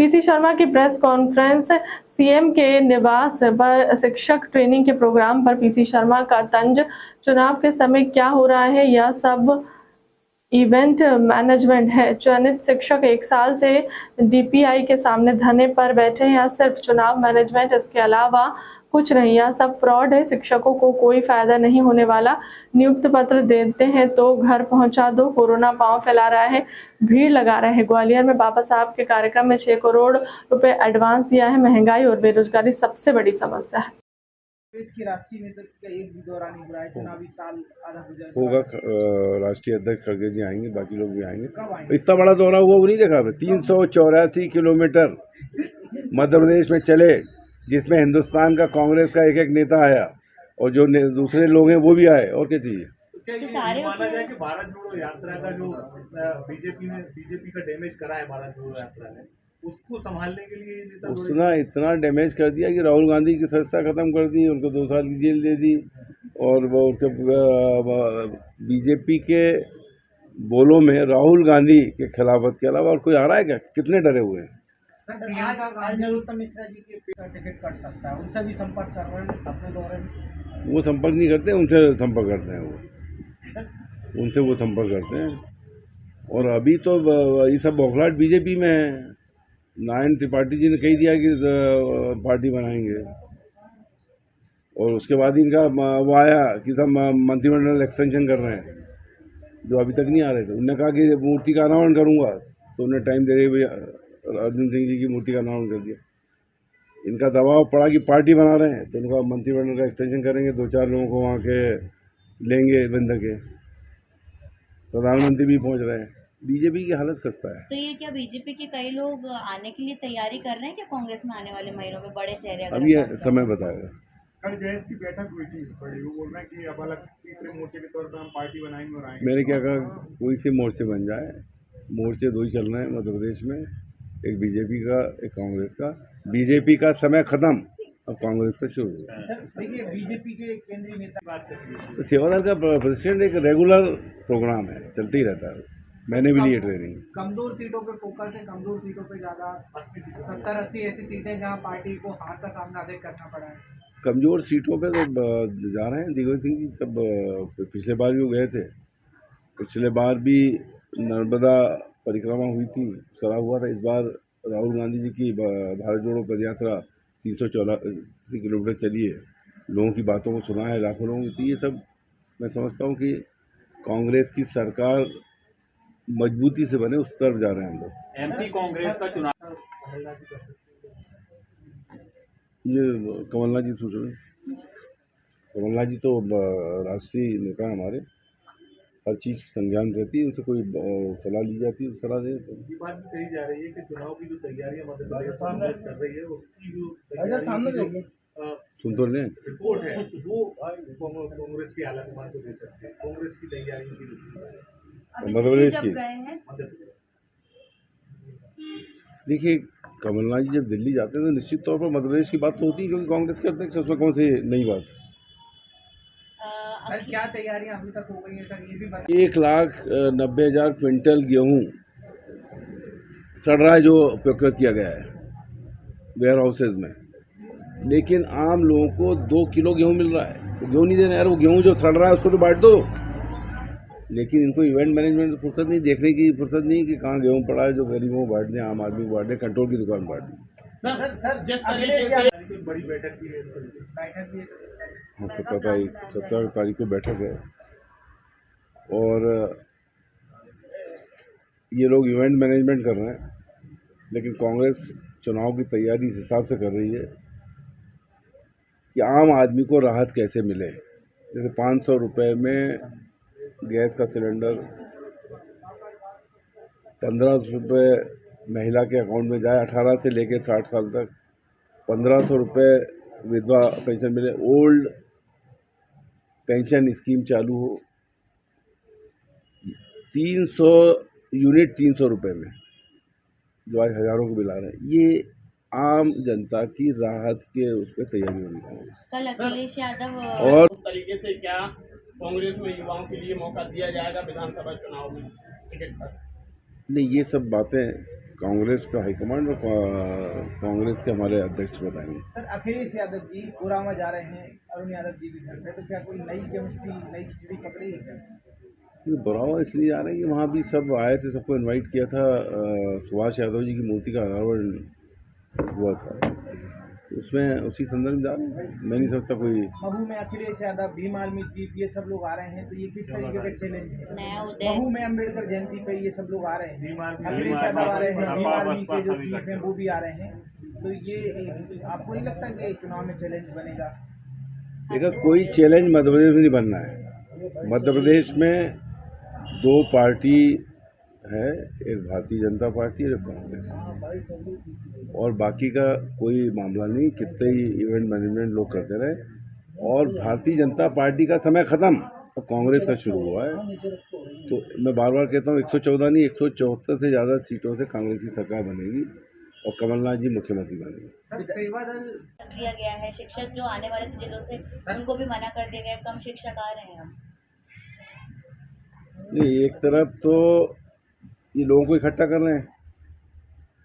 PC Sharma की press conference. CM के निवास पर शिक्षक ट्रेनिंग के प्रोग्राम पर पीसी शर्मा का तंज। चुनाव के समय क्या हो रहा है यह सब इवेंट मैनेजमेंट है। चयनित शिक्षक 1 साल से डीपीआई के सामने धरने पर बैठे हैं। यह सिर्फ चुनाव मैनेजमेंट, इसके अलावा कुछ नहीं। यह सब फ्रॉड है। शिक्षकों को कोई फायदा नहीं होने वाला। नियुक्त पत्र देते हैं तो घर पहुंचा दो। कोरोना पांव फैला रहा है, भीड़ लगा रहे हैं। ग्वालियर में बाबा साहब के कार्यक्रम में 6 करोड़ रुपए एडवांस दिया है। महंगाई और बेरोजगारी सबसे बड़ी समस्या है। देश की राष्ट्रीय नेतृत्व का एक भी दौरा नहीं हुआ है। चुनावी साल आधा होगा। राष्ट्रीय अध्यक्ष खड़गे जी आएंगे, बाकी लोग भी आएंगे। इतना बड़ा दौरा हुआ वो नहीं देखा आपने? 384 किलोमीटर मध्य प्रदेश में चले, जिसमें हिंदुस्तान का कांग्रेस का एक नेता आया और जो दूसरे लोग हैं वो भी आए। और क्या चाहिए? क्या ये माना जाए कि भारत जोड़ो यात्रा का जो बीजेपी का डैमेज करा है भारत जोड़ो यात्रा ने, उसको संभालने के लिए नेता उसने इतना डैमेज कर दिया कि राहुल गांधी की सत्ता खत्म कर दी, उनको 2 साल की जेल दे दी। और वो बीजेपी के बोलों में राहुल गांधी के खिलाफत के अलावा और कोई आ रहा है क्या? कितने डरे हुए हैं? नरोत्तम मिश्रा जी के टिकट कट सकता है, उनसे भी संपर्क कर रहे हैं अपने दौरे में। वो संपर्क नहीं करते, उनसे संपर्क करते हैं। उनसे वो संपर्क करते हैं। और अभी तो ये सब बौखलाहट बीजेपी में है। नारायण त्रिपाठी जी ने कही दिया कि पार्टी बनाएंगे, और उसके बाद इनका वो आया कि सब मंत्रिमंडल एक्सटेंशन कर रहे हैं, जो अभी तक नहीं आ रहे थे। उन्होंने कहा कि मूर्ति का अनावरण करूंगा, तो उन्हें टाइम दे रहे अर्जुन सिंह जी की मूर्ति का अनावरण कर दिया। इनका दबाव पड़ा कि पार्टी बना रहे हैं, तो उनका मंत्रिमंडल का एक्सटेंशन करेंगे, 2-4 लोगों को वहाँ के लेंगे बंद के। प्रधानमंत्री भी पहुँच रहे हैं। बीजेपी की हालत खस्ता है। तो ये क्या बीजेपी के कई लोग आने के लिए तैयारी कर रहे हैं क्या कांग्रेस में आने वाले महीनों में? बड़े चेहरे अब ये समय बताएगा। कल जयंत की बैठक हुई थी बड़ी, वो बोल रहे हैं कि अब अलग तीसरे मोर्चे के तौर पर हम पार्टी बनाएंगे और आएंगे। मैंने क्या कहा, कोई से मोर्चे बन जाए। मोर्चे 2 ही चल रहे हैं मध्य प्रदेश में, एक बीजेपी का, एक कांग्रेस का। बीजेपी का समय खत्म, अब कांग्रेस का शुरू। देखिए, बीजेपी के केंद्रीय नेता बात करते हैं। सेवादल का प्रेसिडेंट एक रेगुलर प्रोग्राम है, चलते ही रहता है। मैंने भी ली है ट्रेनिंग। कमजोर सीटों पे फोकस है, कमजोर सीटों पे ज़्यादा 70-80 ऐसी सीटें जहां पार्टी को हार का सामना अधिक करना पड़ा है। कमज़ोर सीटों पे तो जा रहे हैं। दिग्विजय सिंह जी सब पिछले बार भी वो गए थे। पिछले बार भी नर्मदा परिक्रमा हुई थी, करा हुआ था। इस बार राहुल गांधी जी की भारत जोड़ो पदयात्रा 384 किलोमीटर चली है। लोगों की बातों को सुना है, लाखों लोगों की। ये सब मैं समझता हूँ कि कांग्रेस की सरकार मजबूती से बने, उस तरफ जा रहे हैं हम लोग। एमपी कांग्रेस का चुनाव ये कमलनाथ जी सोच रहे हैं। कमलनाथ जी तो राष्ट्रीय नेता हमारे, हर चीज़ की संज्ञान रहती है। उनसे कोई सलाह ली जाती है, सलाह दे। ये बात भी कही जा रही है कि चुनाव की जो तैयारियां मध्य प्रदेश कांग्रेस कर रही है, उसकी जो सुन तो लें। रिपोर्ट है वो कांग्रेस की हालत मान को दे सकते हैं। कांग्रेस की तैयारियों की मध्य प्रदेश की मध्य प्रदेश। देखिए, कमलनाथ जी जब दिल्ली जाते हैं तो निश्चित तौर पर मध्य प्रदेश की बात तो होती है, क्योंकि कांग्रेस के अध्यक्ष, उसमें कौन सी नई बात। सर, क्या तैयारियां अभी तक हो गई है सर, ये भी बता। 1,90,000 क्विंटल गेहूँ सड़ रहा है, जो प्रोक्योर किया गया है वेयर हाउसेज में। लेकिन आम लोगों को 2 किलो गेहूँ मिल रहा है। तो गेहूँ नहीं देना यार, वो गेहूँ जो सड़ रहा है उसको तो बांट दो। लेकिन इनको इवेंट मैनेजमेंट की फुर्सत नहीं, देखने की फुर्सत नहीं कि कहाँ गेहूँ पड़ा है, जो गरीबों को बांट दें, आम आदमी को बांट दें, कंट्रोल की दुकान बांट दें। बड़ी बैठक की है, हाँ, 17 तारीख को बैठक है। और ये लोग इवेंट मैनेजमेंट कर रहे हैं, लेकिन कांग्रेस चुनाव की तैयारी इस हिसाब से कर रही है कि आम आदमी को राहत कैसे मिले। जैसे 500 रुपये में गैस का सिलेंडर, 1500 रुपये महिला के अकाउंट में जाए 18 से लेकर 60 साल तक, 1500 रुपये विधवा पेंशन मिले, ओल्ड पेंशन स्कीम चालू हो, 300 यूनिट 300 रुपये में, जो आज हज़ारों को बिला रहे हैं। ये आम जनता की राहत के उस पर तैयारी होनी चाहिए। कल अखिलेश यादव और तरीके से क्या कांग्रेस में युवाओं के लिए मौका दिया जाएगा विधानसभा चुनाव में टिकट पर? नहीं, ये सब बातें कांग्रेस का हाईकमांड और कांग्रेस के हमारे अध्यक्ष बताएंगे। सर अखिलेश यादव जी कोरामा जा रहे हैं, अरुण यादव जी भी घर पे, तो क्या कोई नई केमिस्ट्री नई खिचड़ी पकड़ी है क्या? ये बुरावा इसलिए जा रहे हैं कि वहाँ भी सब आए थे, सबको इनवाइट किया था। सुभाष यादव जी की मूर्ति का अनावरण हुआ था, तो उसमें उसी संदर्भ में जा रहे हैं। मैं नहीं समझता कोई महू में अखिलेश यादव, भीम आर्मी चीफ, ये सब लोग आ रहे हैं, तो ये किस तरीके का चैलेंज है? नया उदय महू में अम्बेडकर जयंती पे ये सब लोग आ रहे हैं, भीम आर्मी- अखिलेश भीम यादव आ रहे हैं, आर्मी- भीम आर्मी के जो सभी चीफ हैं वो भी आ रहे हैं, तो ये आपको नहीं लगता कि चुनाव में चैलेंज बनेगा? देखा, कोई चैलेंज मध्य प्रदेश में नहीं बनना है। मध्य प्रदेश में दो पार्टी है, एक भारतीय जनता पार्टी और एक कांग्रेस, और बाकी का कोई मामला नहीं। कितने ही इवेंट मैनेजमेंट लोग करते रहे, और भारतीय जनता पार्टी का समय ख़त्म और कांग्रेस का शुरू हुआ है। तो मैं बार बार कहता हूँ, 114 नहीं 174 से ज़्यादा सीटों से कांग्रेस की सरकार बनेगी और कमलनाथ जी मुख्यमंत्री बनेंगे। सर सेवा दल दिया गया है, शिक्षक जो आने वाले थे जिलों से उनको भी मना कर दिया गया है, कम शिक्षक आ रहे हैं हम। नहीं, एक तरफ तो ये लोगों को इकट्ठा कर रहे हैं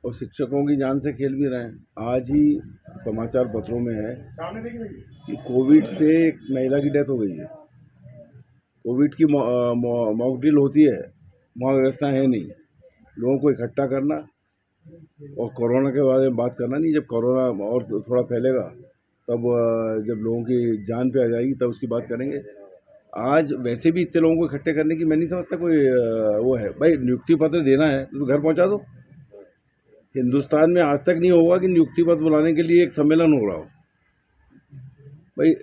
और शिक्षकों की जान से खेल भी रहे हैं। आज ही समाचार पत्रों में है कि कोविड से एक महिला की डेथ हो गई है। कोविड की मॉक ड्रिल होती है, वहाँ व्यवस्था है नहीं। लोगों को इकट्ठा करना और कोरोना के बारे में बात करना नहीं। जब कोरोना और थोड़ा फैलेगा तब जब लोगों की जान पे आ जाएगी तब उसकी बात करेंगे। आज वैसे भी इतने लोगों को इकट्ठे करने की मैं नहीं समझता कोई वो है। भाई, नियुक्ति पत्र देना है तो घर पहुंचा दो। हिंदुस्तान में आज तक नहीं होगा कि नियुक्ति पत्र बुलाने के लिए एक सम्मेलन हो रहा हो भाई।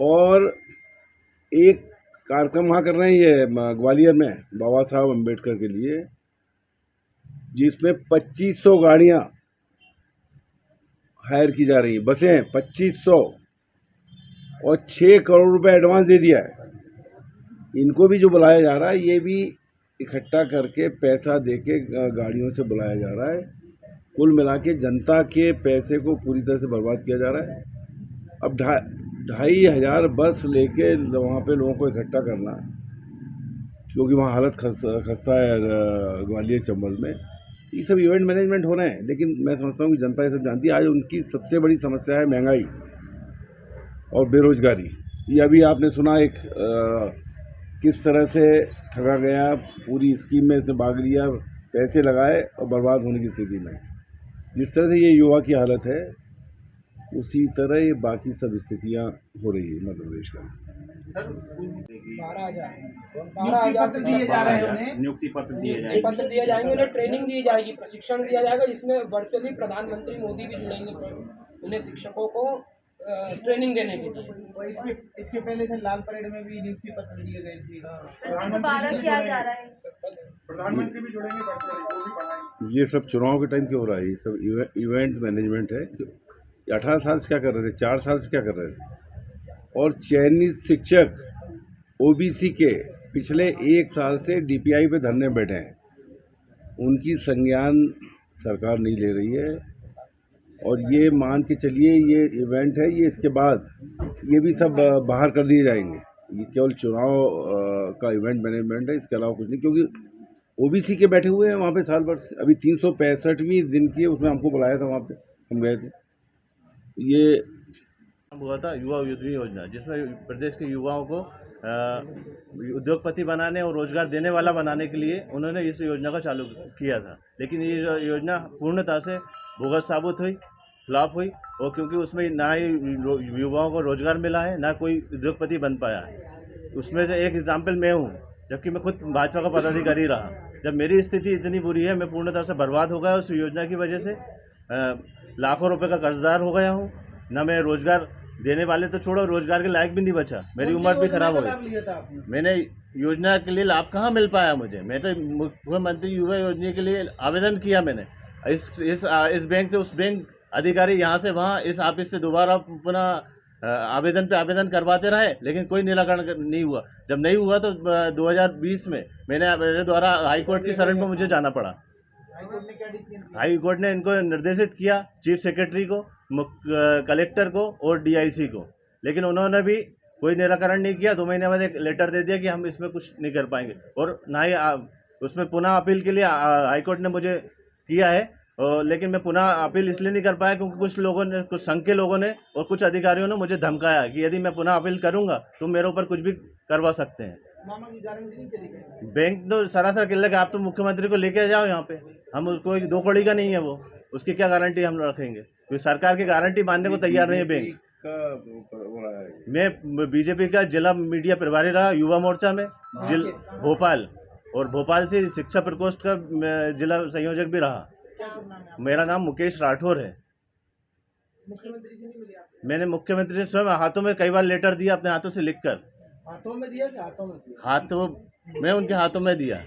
और एक कार्यक्रम वहाँ कर रहे हैं ये ग्वालियर में बाबा साहब अम्बेडकर के लिए, जिसमें 2500 गाड़ियाँ हायर की जा रही हैं, बसें 2500, और 6 करोड़ रुपए एडवांस दे दिया है। इनको भी जो बुलाया जा रहा है, ये भी इकट्ठा करके पैसा देके गाड़ियों से बुलाया जा रहा है। कुल मिला के जनता के पैसे को पूरी तरह से बर्बाद किया जा रहा है। अब 2500 बस लेके वहाँ पे लोगों को इकट्ठा करना, क्योंकि वहाँ हालत खस्ता है ग्वालियर चंबल में। ये सब इवेंट मैनेजमेंट हो रहे हैं, लेकिन मैं समझता हूँ कि जनता ये सब जानती है। आज उनकी सबसे बड़ी समस्या है महंगाई और बेरोजगारी। ये अभी आपने सुना एक किस तरह से ठगा गया, पूरी स्कीम में इसने भाग लिया, पैसे लगाए और बर्बाद होने की स्थिति में। जिस तरह से ये युवा की हालत है, उसी तरह ये बाकी सब स्थितियाँ हो रही है मध्य प्रदेश का। 12,000 दिए जा रहे हैं उन्हें, नियुक्ति पत्र दिए नियुक्ति पत्र दिए जाएंगे, उन्हें ट्रेनिंग दी जाएगी, प्रशिक्षण दिया जाएगा, जिसमें वर्चुअली प्रधानमंत्री मोदी भी जुड़ेंगे उन्हें शिक्षकों को ट्रेनिंग देने के लिए। और इसके पहले से लाल परेड में भी नियुक्ति पत्र दिए गए थे। किया जा रहा है। प्रधानमंत्री भी जुड़ेंगे, वो भी पढ़ाएंगे। ये सब चुनाव के टाइम क्यों हो रहा है? ये सब इवेंट मैनेजमेंट है। 18 साल से क्या कर रहे थे, 4 साल से क्या कर रहे थे? और चयनित शिक्षक ओबीसी के पिछले 1 साल से डीपीआई पे धरने बैठे हैं, उनकी संज्ञान सरकार नहीं ले रही है। और ये मान के चलिए, ये इवेंट है, ये इसके बाद ये भी सब बाहर कर दिए जाएंगे। ये केवल चुनाव का इवेंट मैनेजमेंट है, इसके अलावा कुछ नहीं। क्योंकि ओबीसी के बैठे हुए हैं वहाँ पे साल भर से। अभी 365वीं दिन की उसमें हमको बुलाया था, वहाँ पे हम गए थे। ये हुआ था युवा उद्यमी योजना, जिसमें प्रदेश के युवाओं को उद्योगपति बनाने और रोजगार देने वाला बनाने के लिए उन्होंने इस योजना को चालू किया था। लेकिन ये योजना पूर्णतः से बोगस साबित हुई, फ्लॉप हुई, और क्योंकि उसमें ना ही युवाओं को रोजगार मिला है, ना कोई उद्योगपति बन पाया है। उसमें से एक एग्जाम्पल मैं हूँ, जबकि मैं खुद भाजपा का पदाधिकारी रहा। जब मेरी स्थिति इतनी बुरी है, मैं पूर्ण तरह से बर्बाद हो गया उस योजना की वजह से। लाखों रुपए का कर्जदार हो गया हूँ। न मैं रोजगार देने वाले तो छोड़ो, रोजगार के लायक भी नहीं बचा। मेरी उम्र भी खराब हो गई। मैंने योजना के लिए लाभ कहाँ मिल पाया मुझे? मैं तो मुख्यमंत्री युवा योजना के लिए आवेदन किया मैंने, इस बैंक से उस बैंक, अधिकारी यहाँ से वहाँ, इस ऑफिस से दोबारा पुनः आवेदन पे आवेदन करवाते रहे, लेकिन कोई निराकरण नहीं हुआ। जब नहीं हुआ तो 2020 में मेरे द्वारा हाई कोर्ट की शरण में मुझे जाना पड़ा। हाई कोर्ट ने इनको निर्देशित किया, चीफ सेक्रेटरी को, कलेक्टर को और डीआईसी को, लेकिन उन्होंने भी कोई निराकरण नहीं किया। 2 महीने बाद एक लेटर दे दिया कि हम इसमें कुछ नहीं कर पाएंगे। और ना ही उसमें पुनः अपील के लिए हाईकोर्ट ने मुझे किया है, लेकिन मैं पुनः अपील इसलिए नहीं कर पाया क्योंकि कुछ लोगों ने, कुछ संघ के लोगों ने और कुछ अधिकारियों ने मुझे धमकाया कि यदि मैं पुनः अपील करूंगा तो मेरे ऊपर कुछ भी करवा सकते हैं। मामा की गारंटी नहीं चली गई। बैंक तो सरासर कह लगे आप तो मुख्यमंत्री को लेके जाओ यहाँ पे, हम उसको 2 कौड़ी का नहीं है वो, उसकी क्या गारंटी हम रखेंगे, क्योंकि सरकार की गारंटी मानने को तैयार नहीं है बैंक। मैं बीजेपी का जिला मीडिया प्रभारी रहा युवा मोर्चा में भोपाल, और भोपाल से शिक्षा प्रकोष्ठ का जिला संयोजक भी रहा। क्या शुभ नाम है आपका? मेरा नाम मुकेश राठौर है। मुख्यमंत्री से नहीं मिले आप? मैंने मुख्यमंत्री से स्वयं हाथों में कई बार लेटर दिया, अपने हाथों से लिखकर। हाथों में दिया कि हाथों में दिया? हाथों, मैं उनके हाथों में दिया।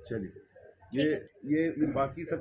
चलिए ये बाकी सब